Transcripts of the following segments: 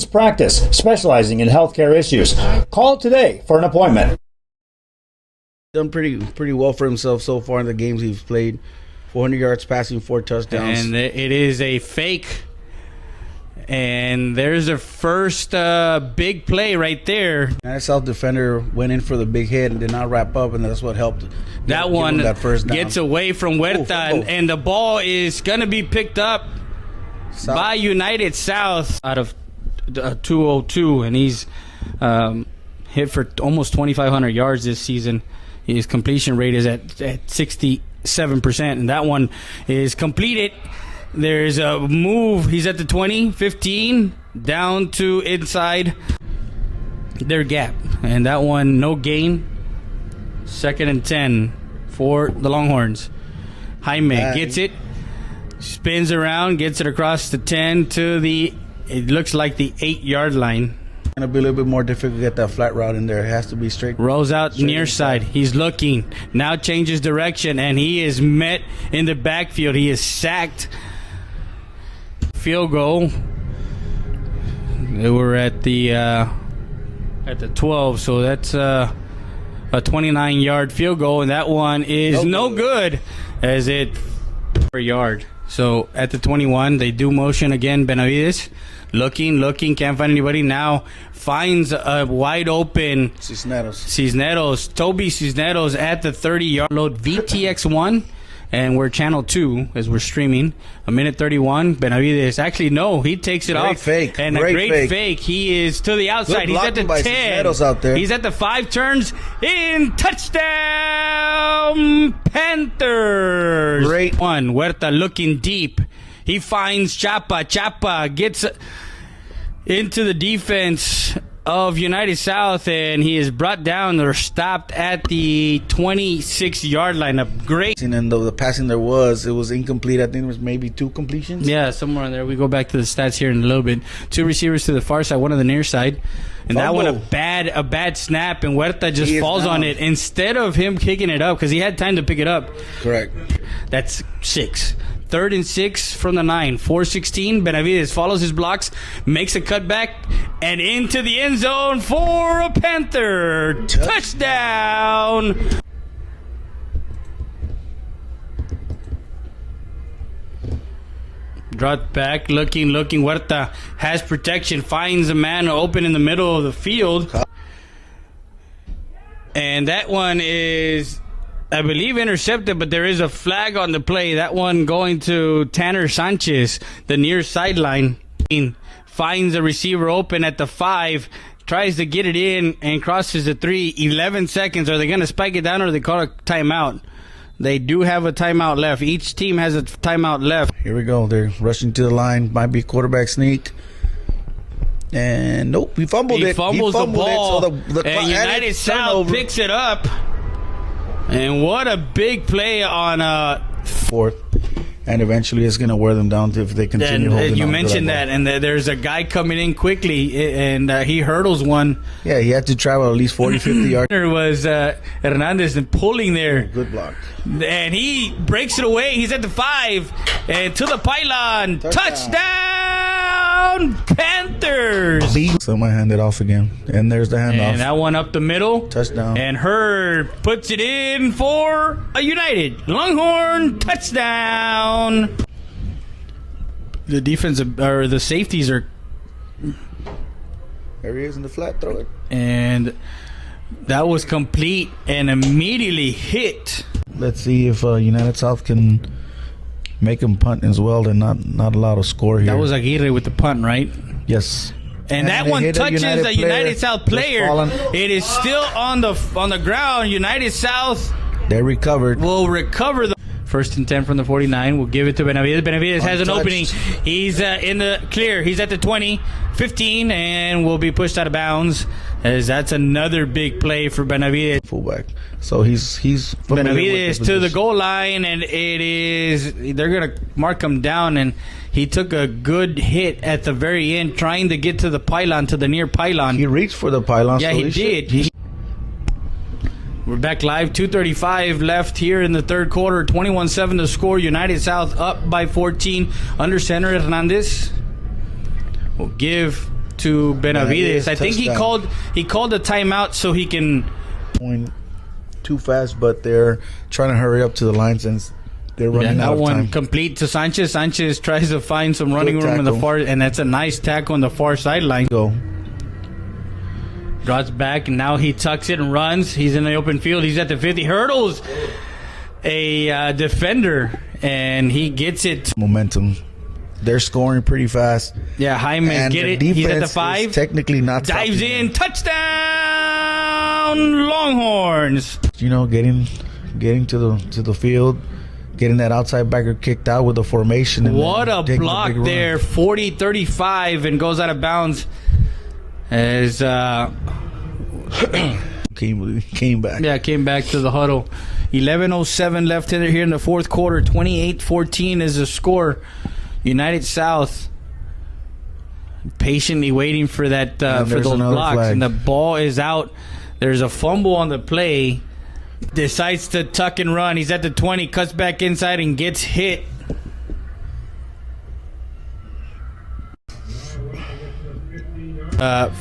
Practice, specializing in healthcare issues. Call today for an appointment. Done pretty well for himself so far in the games he's played. 400 yards passing, 4 touchdowns. And it is a fake. And there's a first big play right there. That South defender went in for the big hit and did not wrap up, and that's what helped. That one that first down. Gets away from Huerta, and the ball is going to be picked up by United South out of 202, and he's hit for almost 2,500 yards this season. His completion rate is at 67%, and that one is completed. There's a move. He's at the 20, 15, down to inside their gap, and that one no gain. 2nd and 10 for the Longhorns. Jaime gets it, spins around, gets it across the 10 to it looks like the 8-yard line. It's going to be a little bit more difficult to get that flat route in there. It has to be straight. Rolls out near side. He's looking. Now changes direction, and he is met in the backfield. He is sacked. Field goal. They were at the 12, so that's a 29-yard field goal, and that one is no good as it per yard. So at the 21, they do motion again. Benavides looking, can't find anybody. Now finds a wide open Toby Cisneros at the 30-yard. Load VTX1, and we're channel 2 as we're streaming. 1:31. Benavides, actually no, he takes it off. Fake. And a great fake. He is to the outside. He's at the 10. Cisneros out there. He's at the 5, turns in, touchdown Panthers. Great one. Huerta looking deep. He finds Chapa gets into the defense of United South, and he is brought down or stopped at the 26-yard line. A great. And though the passing it was incomplete. I think it was maybe 2 completions. Yeah, somewhere in there. We go back to the stats here in a little bit. 2 receivers to the far side, 1 on the near side. And that one a bad snap, and Huerta just falls on it instead of him kicking it up because he had time to pick it up. Correct. That's 6. 3rd and 6 from the 9. 4:16. Benavides follows his blocks, makes a cutback, and into the end zone for a Panther touchdown. Drop back, looking. Huerta has protection, finds a man open in the middle of the field. And that one is, I believe, intercepted, but there is a flag on the play. That one going to Tanner Sanchez, the near sideline. Finds a receiver open at the 5, tries to get it in, and crosses the 3. 11 seconds. Are they going to spike it down, or they call a timeout? They do have a timeout left. Each team has a timeout left. Here we go. They're rushing to the line. Might be quarterback sneak. And nope, he fumbled it. He fumbles the ball. So the and United South picks it up. And what a big play on 4th. And eventually it's going to wear them down if they continue holding on. You mentioned that, and there's a guy coming in quickly, and he hurdles one. Yeah, he had to travel at least 40, 50 yards. There was Hernandez and pulling there. Good block. And he breaks it away. He's at the 5, and to the pylon. Touchdown Panthers! Someone hand it off again. And there's the handoff. And that one up the middle. Touchdown. And Hurd puts it in for a United Longhorn touchdown. The defense or the safeties are. There he is in the flat. Throw it. And that was complete and immediately hit. Let's see if United South can make him punt as well. They're not allowed to score here. That was Aguirre with the punt, right? Yes. And that one touches a United South player. It is still on the ground. United South. They recovered. Will recover the. 1st and 10 from the 49. We'll give it to Benavides. Benavides has an opening. He's in the clear. He's at the 20, 15, and will be pushed out of bounds. As that's another big play for Benavides. Fullback. So he's Benavides to the goal line, and they're gonna mark him down. And he took a good hit at the very end, trying to get to the pylon, to the near pylon. He reached for the pylon. Yeah, so he did. We're back live. 2:35 left here in the 3rd quarter. 21-7 to score. United South up by 14. Under center, Hernandez will give to Benavides. I think touchdown. he called a timeout so he can. Going too fast, but they're trying to hurry up to the line since they're running out of one time. complete to Sanchez. Sanchez tries to find some running Good room in the tackle. far, and that's a nice tackle on the far sideline. Go. Draws back, and now he tucks it and runs. He's in the open field. He's at the 50. Hurdles a defender, and he gets it. Momentum. They're scoring pretty fast. Yeah, Jaime And get the it. He's at the defense 5. is technically not Dives stopping in. them. Touchdown, Longhorns. You know, getting to the field, getting that outside backer kicked out with the formation. And What then a taking block big run. there. 40-35 and goes out of bounds. As Came back. Yeah, came back to the huddle. 11:07 left here in the fourth quarter. 28-14 is the score. United South patiently waiting for that for there's those another blocks, flag. and the ball is out. There's a fumble on the play. Decides to tuck and run. He's at the 20, cuts back inside and gets hit.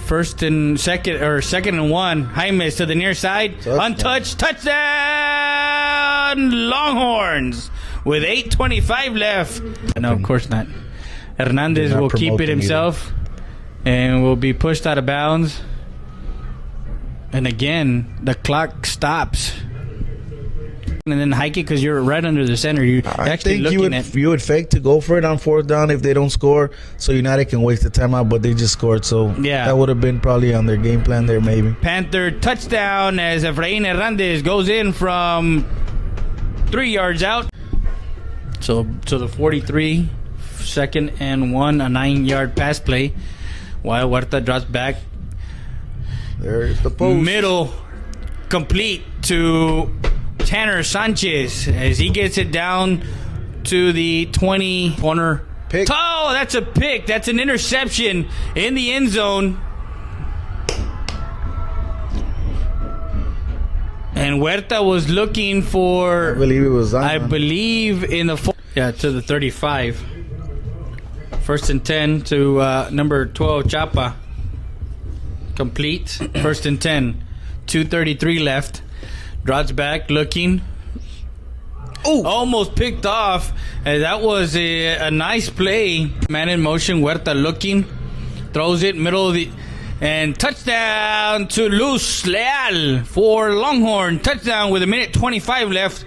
Second and 1. Jaime to the near side. Touchdown. Untouched. Touchdown! Longhorns with 8:25 left. No, of course not. Hernandez They're not will keep it promoting himself and will be pushed out of bounds. And again, the clock stops. And then hike it because you're right under the center. You're I actually think looking you would fake to go for it on fourth down if they don't score, so United can waste the timeout. But they just scored, so Yeah. that would have been probably on their game plan there, maybe. Panther touchdown as Efrain Hernandez goes in from 3 yards out. So to the 43, 2nd and 1, a 9-yard pass play. While Huerta drops back. There's the post. Middle complete to Tanner Sanchez as he gets it down to the 20 corner. Pick. Oh, that's a pick. That's an interception in the end zone. And Huerta was looking for, I believe it was Zion. I believe, in the to the 35. 1st and 10 to number 12, Chapa. Complete. 1st and 10. 2:33 left. Drops back, looking. Oh, almost picked off. And that was a nice play. Man in motion, Huerta looking. Throws it middle of the... And touchdown to Luz Leal for Longhorn. Touchdown with 1:25 left.